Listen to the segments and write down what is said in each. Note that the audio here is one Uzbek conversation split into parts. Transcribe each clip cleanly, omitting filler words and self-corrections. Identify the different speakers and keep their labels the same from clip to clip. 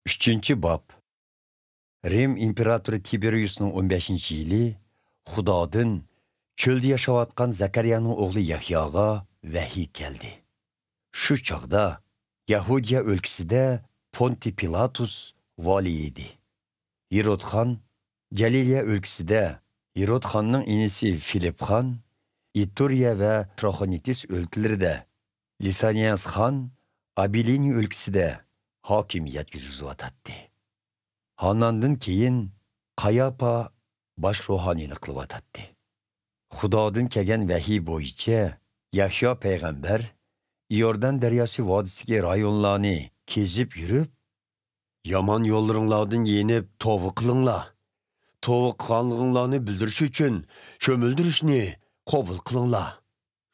Speaker 1: 3. Bab. Rim imperatori Tiberius'un 15. yili Xudodan çölde yaşayotgan Zakariyaning o'g'li Yahyoga vahiy keldi. Shu chaqda Yahudiya o'lkasida Ponti Pilatus vali edi. Herodxon Galiliya o'lkasida Herodxonning inisi Filipxon Ituriya va Troxonitis o'lkalarida, Lisaniyasxon Abilini o'lkasida hokimiyat yurgizayotdi. Hanandan keyin Qayapa bosh ruhoniylik qilyotdi. Xudodan kelgan vahiy bo'yicha Yahyo payg'ambar Iordan daryosi vodisiga rayonlarni kezib yurib, yomon yo'llaringlardan yenib tavba qilinglar. Tavba qilganliginglarni bildirish uchun cho'mildirishni qabul qilinglar.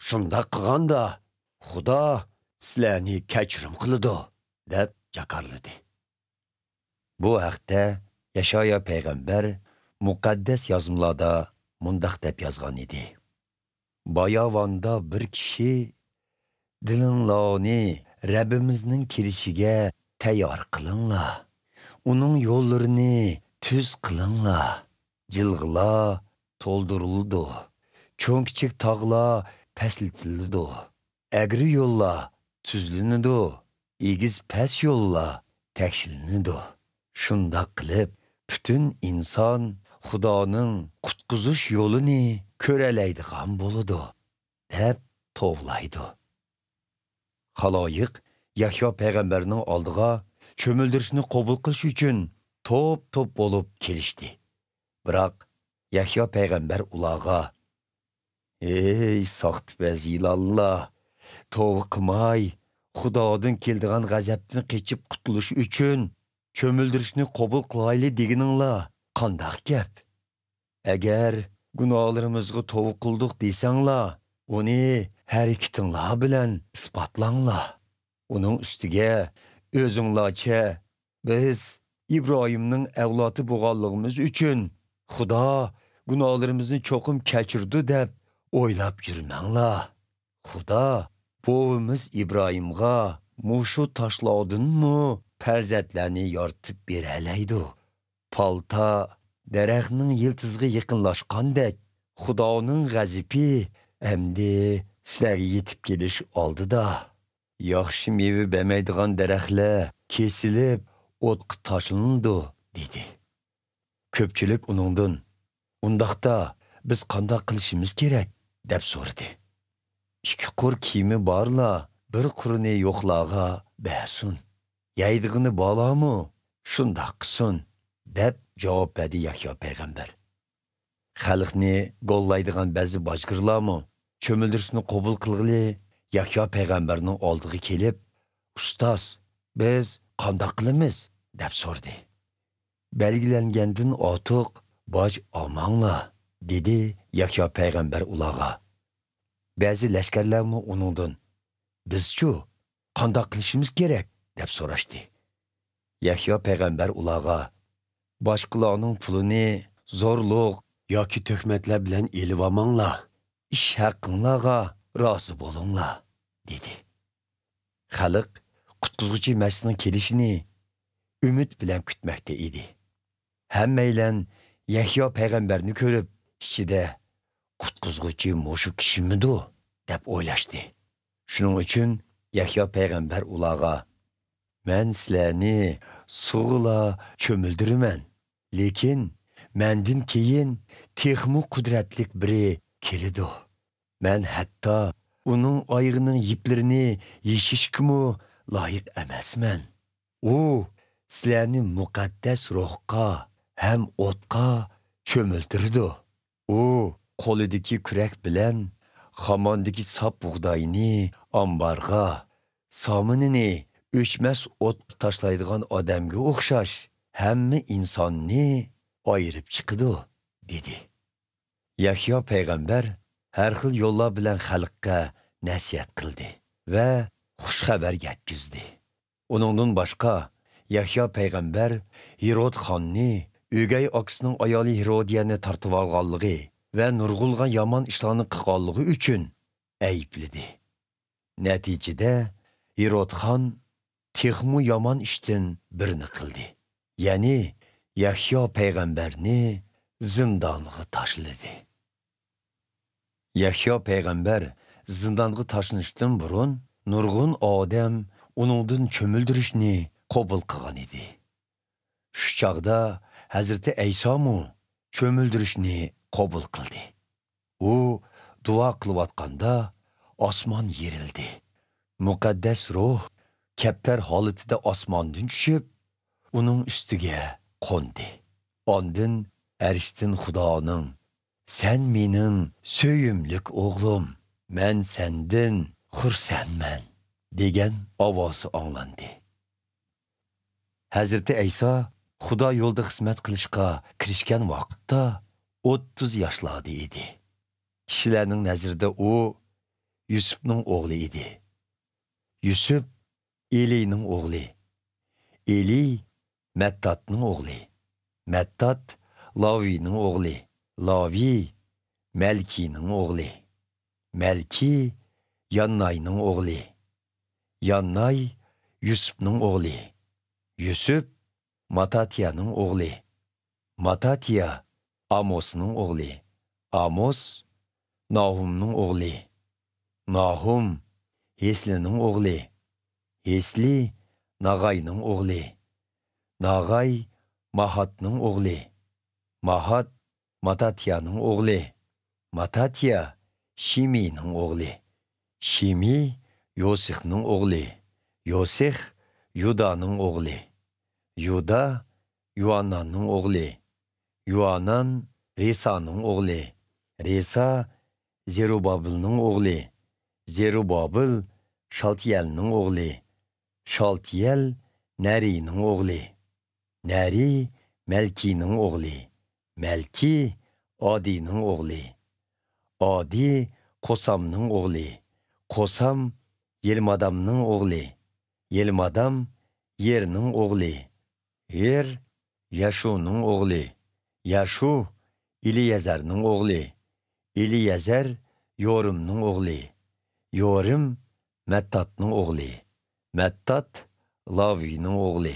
Speaker 1: Shunda qilganda Xudo sizlarni kechirim qiladi, deb jakarladi. Bu haqda Yashaya payg'ambar muqaddas yozimlarda mundaq deb yozgan edi. Bayavanda bir kishi dilinglarni Rabbimizning kelishiga tayyor qilinglar. Uning yo'llarini tuz qilinglar. Jilg'lar to'ldirildi. Cho'ng-kichik tog'lar paslitildi. Agri yo'llar tuzlanadi. Egiz pas yo'llar tekshilinadi. Shundaq qilib, bütün inson Xudoning qutqizish yo'lini ko'ralaydigan bo'ladi, deb tovlaydi. Xaloyiq Yahyo payg'ambarning oldiga cho'mildirishni qabul qilish uchun to'p bo'lib kelishdi. Biroq Yahyo payg'ambar ularga: "Ey soxtbaz ilalloh, tavba qilmay, Xudodan keldigan g'azabdan qechib qutulish uchun cho'mildirishni qabul qilayli deganinglar qandoq gap? Agar gunohlarimizga tavba qildik desanglar, uni harakatinglar bilan isbotlanglar. Uning ustiga o'zinglarcha biz İbrahimning avlodi bo'lganligimiz uchun Xudo gunohlarimizni cho'qim kechirdi deb o'ylab yurmanglar. Xudo bovimiz İbrahimga mushu toshlardanmi farzandlarni yoritib beralaydi. Palta daraxtning yiltizga yaqinlashgandek Xudoning g'azabi endi sizlarga yetib kelish oldida. Yaxshi meva bermaydigan daraxtlar kesilib o'tqa tashlandi, dedi. Ko'pchilik uningdan: "Undaqda biz qanday qilishimiz kerak?" deb so'radi. "Ikki qur kiyimi borlar, bir qurini yo'qlarga bersin. Yeydig'ini bolami, shundoq qilsin", deb javob berdi Yahyo payg'ambar. Xalqni gollaydigan ba'zi bojgirlarmi cho'mildirishni qabul qilg'ili Yahyo payg'ambarning oldiga kelib, "Ustoz, biz qanday qilamiz?" deb so'rdi. "Belgilangandan ortiq boj olmanglar", dedi Yahyo payg'ambar ularga. Ba'zi lashkarlarmi uningdan: "Biz-chu, qanday qilishimiz kerak?" deb so'rashdi. Yahyo payg'ambar ularga: "Boshqalarning pulini zo'rliq yoki tuhmatlar bilan elib olmanglar. Ish haqqinglarga rozi bo'linglar", dedi. Xalq qutqizuvchi Masihning kelishini umid bilan kutmoqda edi. Hammaylar Yahyo payg'ambarni ko'rib, ichida qutqizuvchi mushu kishimidi deb o'ylashdi. Shuning uchun Yahyo payg'ambar ularga: "Men sizlarni suvga cho'mildiraman, lekin mendan keyin texmu qudratlik biri keladi. Men hatto uning oyog'ining yiplarini yeshishga loyiq emasman. U sizlarni muqaddas ruhga ham o'tqa cho'mildirdi. U qo'lidagi kurak bilan xamondagi sop bug'doyni omborga, sominini o'chmas o'tqa tashlaydigan odamga o'xshash hamma insonni ayirib chiqadi", dedi. Yahyo payg'ambar har xil yo'llar bilan xalqqa nasihat qildi va xushxabar yetkazdi. Uningdan boshqa Yahyo payg'ambar Herodxonni o'gay akasining ayoli Herodiyani tortib olganligi va nurg'ulg'an yomon ishlarni qilganligi uchun aybladi. Natijada Herodxon texmu yomon ishdan birini qildi. Ya'ni Yahyo payg'ambarni zindonga tashladi. Yahyo payg'ambar zindonga tashlanishdan burun nurg'un odam uningdan cho'mildirishni qabul qilgan edi. Shu chaqda Hazreti Aysomu cho'mildirishni qabul qildi. U duo qilayotganda osmon yerildi. Muqaddas ruh kaptar holatida osmondan tushib, uning ustiga qo'ndi. Ondan arshdan Xudoning "Sen mening so'yimlik o'g'lim, men sendan xursandman" degan ovozi anglandi. Hazreti Ayso Xudo yo'lda xizmat qilishga kirishgan vaqtda 30 yoshlarda edi. Kishilarning nazarida u Yusufning o'g'li edi. Yusuf Elining o'g'li. Eli Mattatning o'g'li. Mattat Lavining o'g'li. Lavi Malkining o'g'li. Malki Yannayning o'g'li. Yannay Yusufning o'g'li. Yusuf Matatiyaning o'g'li. Matatiya Amosning o'g'li. Amos Nahumning o'g'li. Nahum Heslining o'g'li. Hesli Nag'ayning o'g'li. Nag'ay Mahatning o'g'li. Mahat Matatiyaning o'g'li. Matatiya Shimining o'g'li. Shimi Yosixning o'g'li. Yosix Yudaning o'g'li. Yuda Yuananning o'g'li. Yuanan Risaning o'g'li. Risa Zerubabilning o'g'li. Zerubabil Shaltiyelning o'g'li. Shaltiyel Narining o'g'li. Nari Malkining o'g'li. Malki Adining o'g'li. Adi Qosamning o'g'li. Qosam Yelmadamning o'g'li. Yelmadam Yerning o'g'li. Yer Yashuning o'g'li. Yashu Eliyazarning o'g'li. Eliyazar Yorimning o'g'li. Yorim Mattatning o'g'li. Mattat Lavining o'g'li.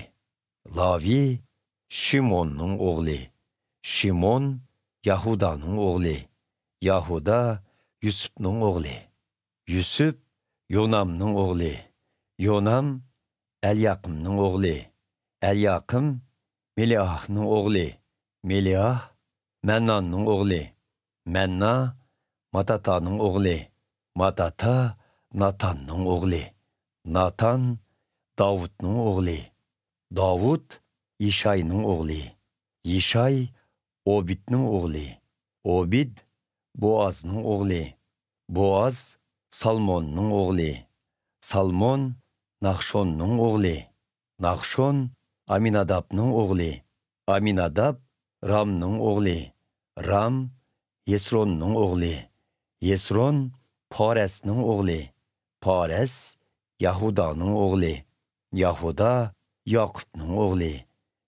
Speaker 1: Lavi Shimonning o'g'li. Shimon Yahudaning o'g'li. Yahuda Yusufning o'g'li. Yusuf Yonamning o'g'li. Yonam Elyaqimning o'g'li. Elyaqim Meliahning o'g'li. Meliah Mannanning o'g'li. Manna Matataning o'g'li. Matata Natanning o'g'li. Natan Davudning o'g'li. Davud Yishayning o'g'li. Yishay Obidning o'g'li. Obid Boazning o'g'li. Boaz Salmonning o'g'li. Salmon Nahshonning o'g'li. Nahshon Aminadabning o'g'li. Aminadab Ramning o'g'li. Ram Yesronning o'g'li. Yesron Paresning o'g'li. Pares Yahudaning o'g'li. Yahuda Yaqubning o'g'li.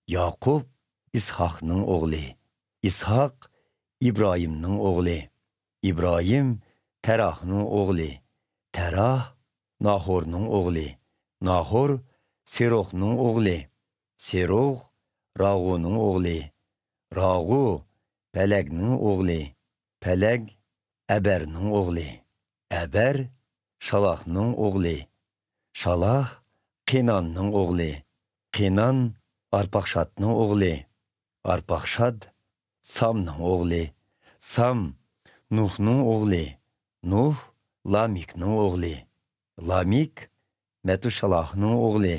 Speaker 1: Yaqub İshaqning o'g'li. İshaq İbrahimning o'g'li. İbrahim Terahning o'g'li. Terah Nahorning o'g'li. Nahor Serohning o'g'li. Seroh Rag'uning o'g'li. Rag'u Pelagning o'g'li. Pelag Eberning o'g'li. Eber Shalahning o'g'li. Shalah Qenanning o'g'li. Qenan Arpaqshadning o'g'li. Arpaqshad Samning o'g'li. Sam Nuhning o'g'li. Nuh Lamikning o'g'li. Lamik Metushalahning o'g'li.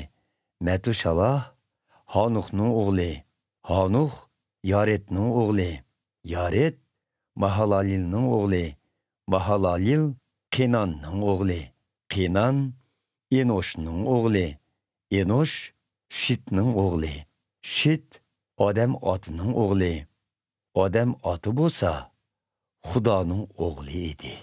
Speaker 1: Metushalah Hanuhning o'g'li. Hanuh Yaretning o'g'li. Yaret Mahalalilning o'g'li. Mahalalil Qenanning o'g'li. Qenan Enoshning o'g'li. Enosh Shitning o'g'li. Shit odam otining o'g'li. Odam oti bo'lsa Xudoning o'g'li edi.